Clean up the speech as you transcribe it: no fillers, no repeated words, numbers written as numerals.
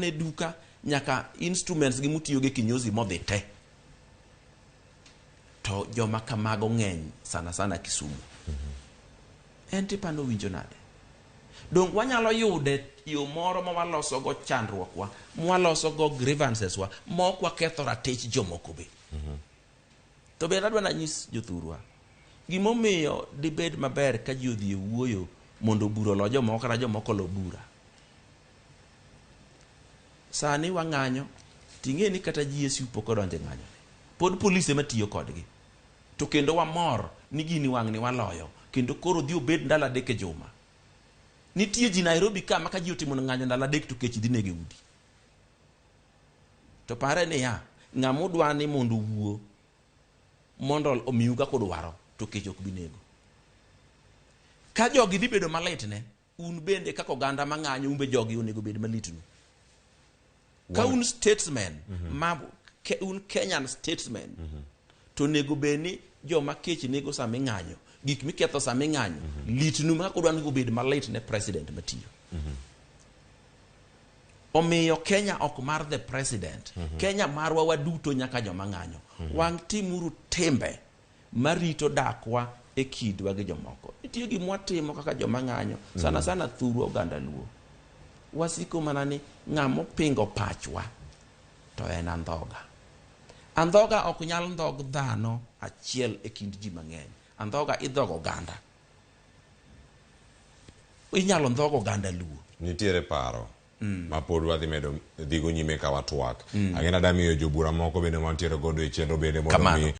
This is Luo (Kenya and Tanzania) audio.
ne duka nyaka instruments gi mutiyo gi kinyozi modhi te. To joma kamago ng'eny sana Kisumu. En tipano winjo nade. Dong wanyalo yude yo moro ma waloso go chandruokwa, mwaloso go grievances wa, mok waketho ratich jomoko be. To be adwa nanyis jothurwa. Gimomiyo dibed maber ka ji odhi e wuoyo mondo buro lo jomoko kata jomoko lo bura. Sani wang'anyo, ting'e ni kata GSU pok odonje ng'anyo. Pod polise matiyo kodgi. To kendo wamor ni gini wang' ni waloyo. Kendo koro dhi obed ndalo 3 e juma. Nitie ji Nairobi ka maka ji otimo ng'anyo ndalo 3 to kech dhi nege udi. To pare ni ya, ng'amu dwa ni mondo wuo mondo omiu ka kodwaro to kech ok binego. Ka jogi dhi bedo malitne, un bende kaka oganda mang'anyo umbe jogi onego bed malitnu. Ka un statesman, un Kenyan statesman, to nego beni joma kech nego sami ng'anyo, gik miketho sami ng'anyo, litnu ma kodwa nego bed malitne president matiyo. Omiyo Kenya ok mar the president. Kenya marwa waduto nyaka joma ng'anyo. Wang timuru tembe marito dakwa e kidwa gi jomoko. Nitie gima watimo kaka joma ng'anyo, sana thuru oganda Luo. Wasiko mana ni ng'amo pingo pachwa to en andhoga. Andhoga ok nyal ndhog dhano achiel e kind ji mang'eny. Andhoga idhogo oganda. Inyalo ndhogo oganda Luo. Nitiere paro ma pod wadhi medo dhigo nyime ka watwak. Ang'ena damiyo jobura moko bende mantiere godo e chenro bende mondo mi